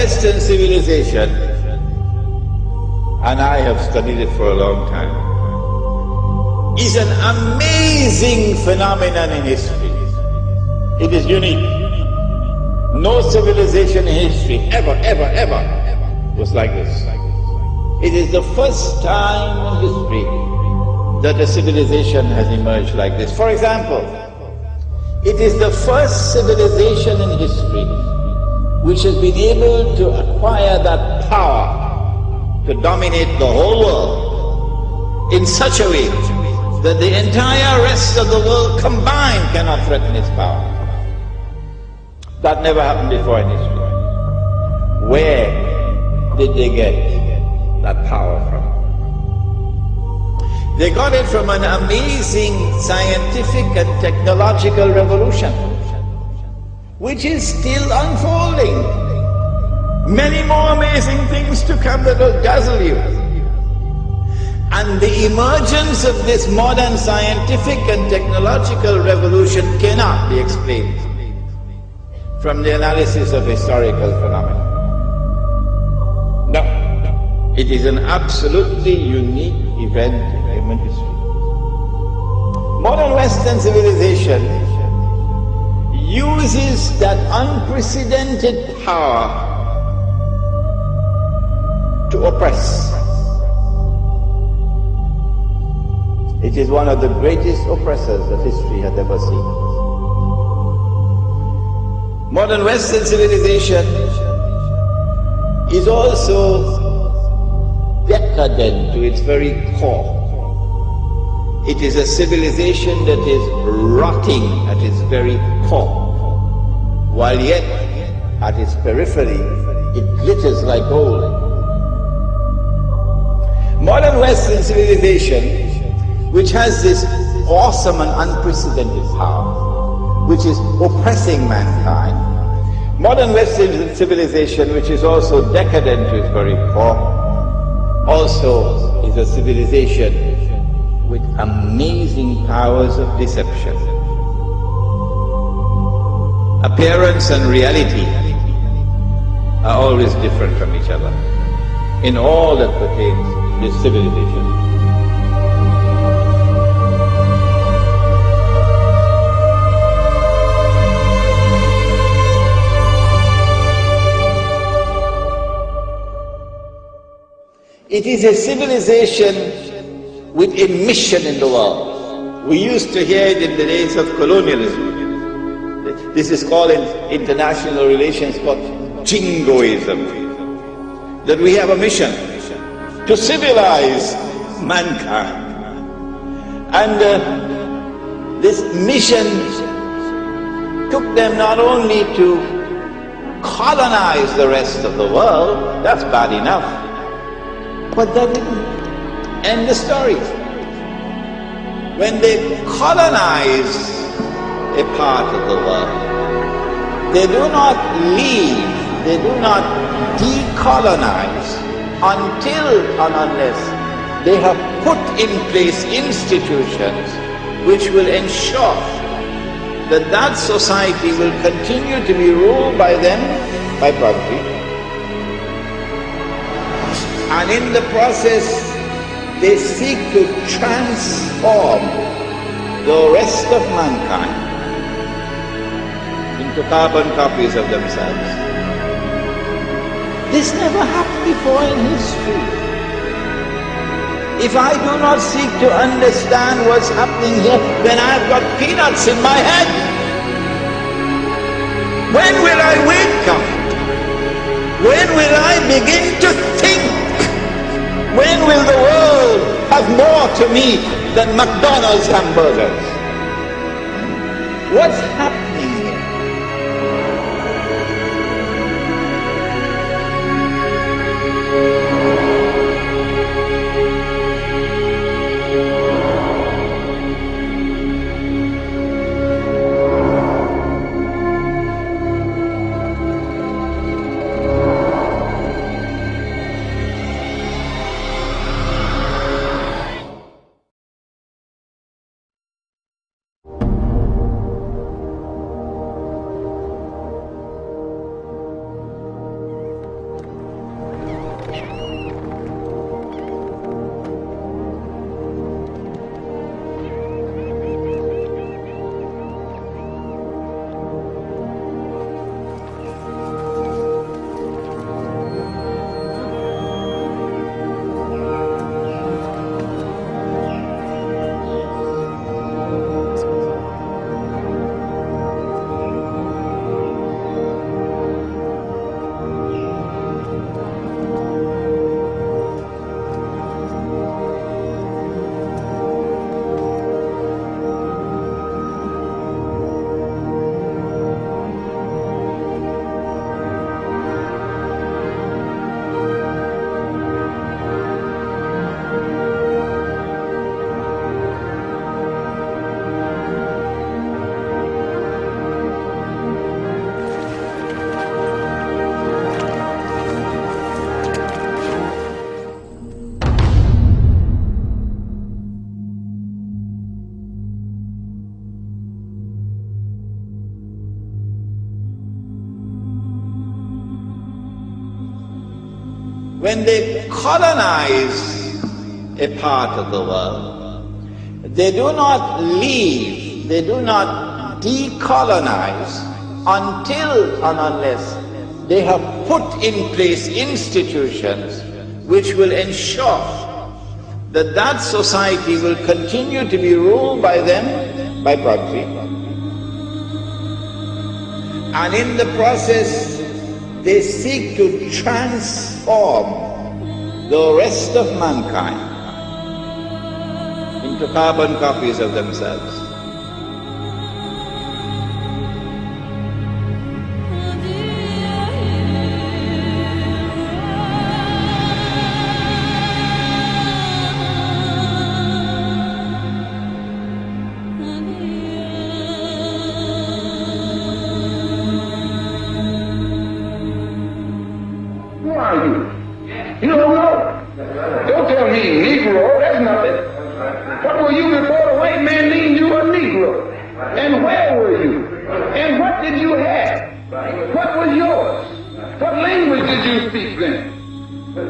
Western civilization, and I have studied it for a long time, is an amazing phenomenon in history. It is unique. No civilization in history ever was like this. It is the first time in history that a civilization has emerged like this. For example, it is the first civilization in history which has been able to acquire that power to dominate the whole world in such a way that the entire rest of the world combined cannot threaten its power. That never happened before in history. Where did they get that power from? They got it from an amazing scientific and technological revolution, which is still unfolding. Many more amazing things to come that will dazzle you. And the emergence of this modern scientific and technological revolution cannot be explained from the analysis of historical phenomena. No, it is an absolutely unique event in human history. Modern Western civilization uses that unprecedented power to oppress. It is one of the greatest oppressors that history has ever seen. Modern Western civilization is also decadent to its very core. It is a civilization that is rotting at its very core, while yet at its periphery it glitters like gold. Modern Western civilization, which has this awesome and unprecedented power, which is oppressing mankind. Modern Western civilization, which is also decadent to its very core, also is a civilization with amazing powers of deception. Appearance and reality are always different from each other in all that pertains to this civilization. It is a civilization with a mission in the world. We used to hear it in the days of colonialism. This is called in international relations called jingoism. That we have a mission to civilize mankind. And this mission took them not only to colonize the rest of the world, that's bad enough, but that didn't end the story. When they colonize a part of the world, they do not leave, they do not decolonize until and unless they have put in place institutions which will ensure that that society will continue to be ruled by them, by property, and in the process they seek to transform the rest of mankind into carbon copies of themselves. This never happened before in history. If I do not seek to understand what's happening here, then I've got peanuts in my head. When will I wake up? When will I begin to think? When will the world have more to me than McDonald's hamburgers? What's happening here? when they colonize a part of the world, they do not leave, they do not decolonize until and unless they have put in place institutions which will ensure that that society will continue to be ruled by them, by property, and in the process they seek to transform the rest of mankind into carbon copies of themselves. You don't know. Don't tell me Negro, that's nothing. What were you before the white man named you a Negro? And where were you? And what did you have? What was yours? What language did you speak then?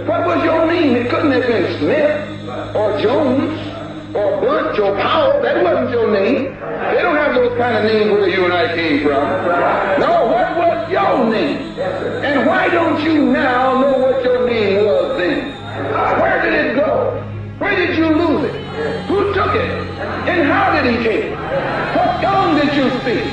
What was your name? It couldn't have been Smith or Jones or Bunch or Powell. That wasn't your name. They don't have those kind of names where you and I came from. No, what was your name? And why don't you now know what your name was then? Where did it go? Where did you lose it? Who took it? And how did he take it? What tongue did you speak?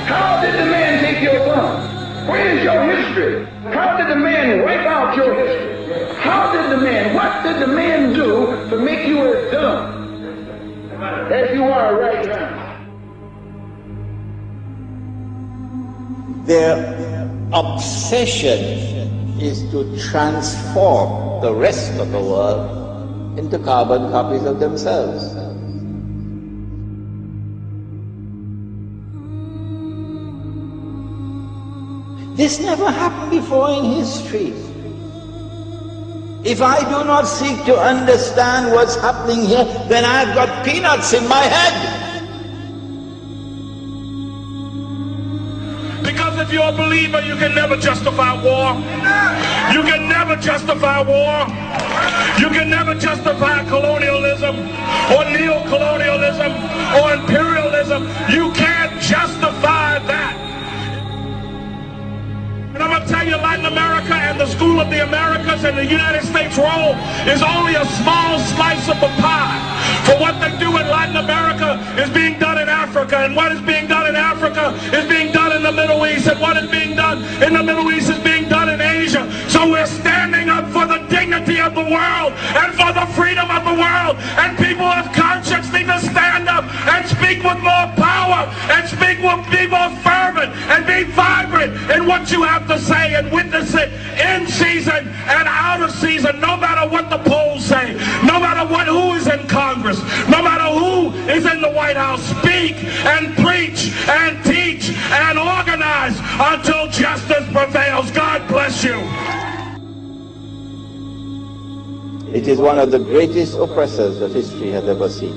How did the man take your tongue? Where is your history? How did the man wipe out your history? How did the man, what did the man do to make you as dumb as you are right now? Their obsession is to transform the rest of the world into carbon copies of themselves. This never happened before in history. If I do not seek to understand what's happening here, then I've got peanuts in my head. Because if you're a believer, you can never justify war. You can never justify war. You can never justify colonialism or neo-colonialism or imperialism. You can't justify that. And I'm going to tell you, Latin America and the School of the Americas and the United States role is only a small slice of the pie. For what they do in Latin America is being done in Africa, and what is being done in Africa is being done in the Middle East, and what is being done in the Middle East is being done in Asia. So we're standing up for the dignity of the world and for the freedom of the world, and people of conscience need to stand up and speak with more power and speak with, be more fervent and be vibrant in what you have to say and witness it in season and out of season, no matter what the polls say, no matter who is in Congress, no matter who is in the White House. Speak and preach and teach and organize until justice prevails. God bless you. It is one of the greatest oppressors that history has ever seen.